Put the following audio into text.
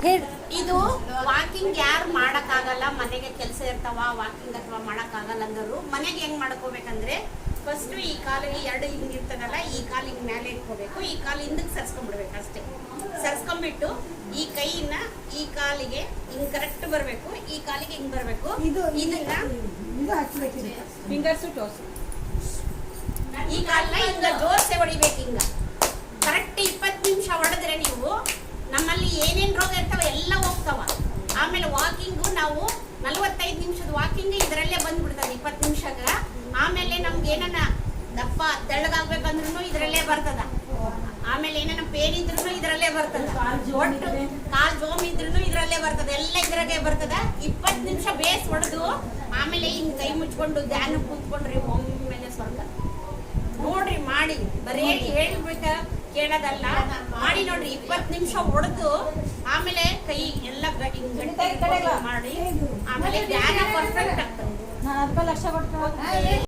ಹೇಳಿ. ಇದು ವಾಕಿಂಗ್ ಯಾರು ಮಾಡಕ್ಕಾಗಲ್ಲ, ಮನೆಗೆ ಕೆಲಸ ಇರ್ತಾವ, ವಾಕಿಂಗ್ ಅಥವಾ ಮಾಡಕ್ಕಾಗಲ್ಲ ಅಂದರು ಮನೆಗೆ ಹೆಂಗ್ ಮಾಡ್ಕೋಬೇಕಂದ್ರೆ ಫಸ್ಟ್ ಈ ಕಾಲಿಗೆ ಎರಡು ಹಿಂಗಿರ್ತದಲ್ಲ, ಈ ಕಾಲಿಗೆ ಮೇಲೆ ಇಟ್ಕೋಬೇಕು, ಈ ಕಾಲು ಹಿಂದಕ್ಕೆ ಸರ್ಸ್ಕೊಂಡ್ಬಿಡ್ಬೇಕು ಅಷ್ಟೇ. ಸರ್ಸ್ಕೊಂಡ್ಬಿಟ್ಟು ಈ ಕೈನ ಈ ಕಾಲಿಗೆ ಹಿಂಗ್ ಕರೆಕ್ಟ್ ಬರಬೇಕು, ಈ ಕಾಲಿಗೆ ಹಿಂಗ್ ಬರಬೇಕು. ಇದನ್ನ ಫಿಂಗರ್ಸ್ ಟೋಸ್ ಈ ಕಾಲನ್ನ ಹಿಂಗ ಜೋರ್ಸೆ ಹೊಡಿಬೇಕು. ಹಿಂಗ ಕರೆಕ್ಟ್ 20 ನಿಮಿಷ ಹೊಡೆದ್ರೆ ನೀವು ನಮ್ಮಲ್ಲಿ ಏನೇನ್ ರೋಗ ಇರ್ತಾವ ಎಲ್ಲ ಹೋಗ್ತಾವ. ಆಮೇಲೆ ವಾಕಿಂಗು ನಾವು 45 ನಿಮಿಷದ ವಾಕಿಂಗ್ ಇದರಲ್ಲೇ ಬಂದ್ಬಿಡ್ತದೆ 20 ನಿಮಿಷಗ. ಆಮೇಲೆ ನಮ್ಗೆ ಏನನ್ನ ದಪ್ಪ ತೆಳ್ಳಗಾಗ್ಬೇಕಂದ್ರೂ ಇದರಲ್ಲೇ ಬರ್ತದ. ಆಮೇಲೆ ಏನನ್ನ ಪೇನ್ ಇದ್ರೂ ಇದರಲ್ಲೇ ಬರ್ತದ, ಒಟ್ಟು ಕಾಲ್ ಜೋಮ್ ಇದ್ರೂ ಇದರಲ್ಲೇ ಬರ್ತದ, ಎಲ್ಲ ಇದ್ರಾಗೆ ಬರ್ತದ. 20 ನಿಮಿಷ ಬೇಸ್ ಹೊಡೆದು ಆಮೇಲೆ ಹಿಂಗ್ ಕೈ ಮುಚ್ಕೊಂಡು ಧ್ಯಾನ ಕೂತ್ಕೊಂಡ್ರಿ ಒಮ್ಮೆಲೆ ಸ್ವರ್ಗ ನೋಡ್ರಿ. ಮಾಡಿ ಬರೀ ಹೇಳ್ಬೇಕ ಕೇಳೋದಲ್ಲ, ಮಾಡಿ ನೋಡ್ರಿ. 20 ನಿಮಿಷ ಹೊಡೆದು ಆಮೇಲೆ ಕೈ ಎಲ್ಲ ಗಟ್ಟಿ ಮಾಡಿ ಆಮೇಲೆ ಧ್ಯಾನ ಪರ್ಫೆಕ್ಟ್ ಆಗ್ತದೆ. ನಾನು 10 ಲಕ್ಷ ಕೊಟ್ಟು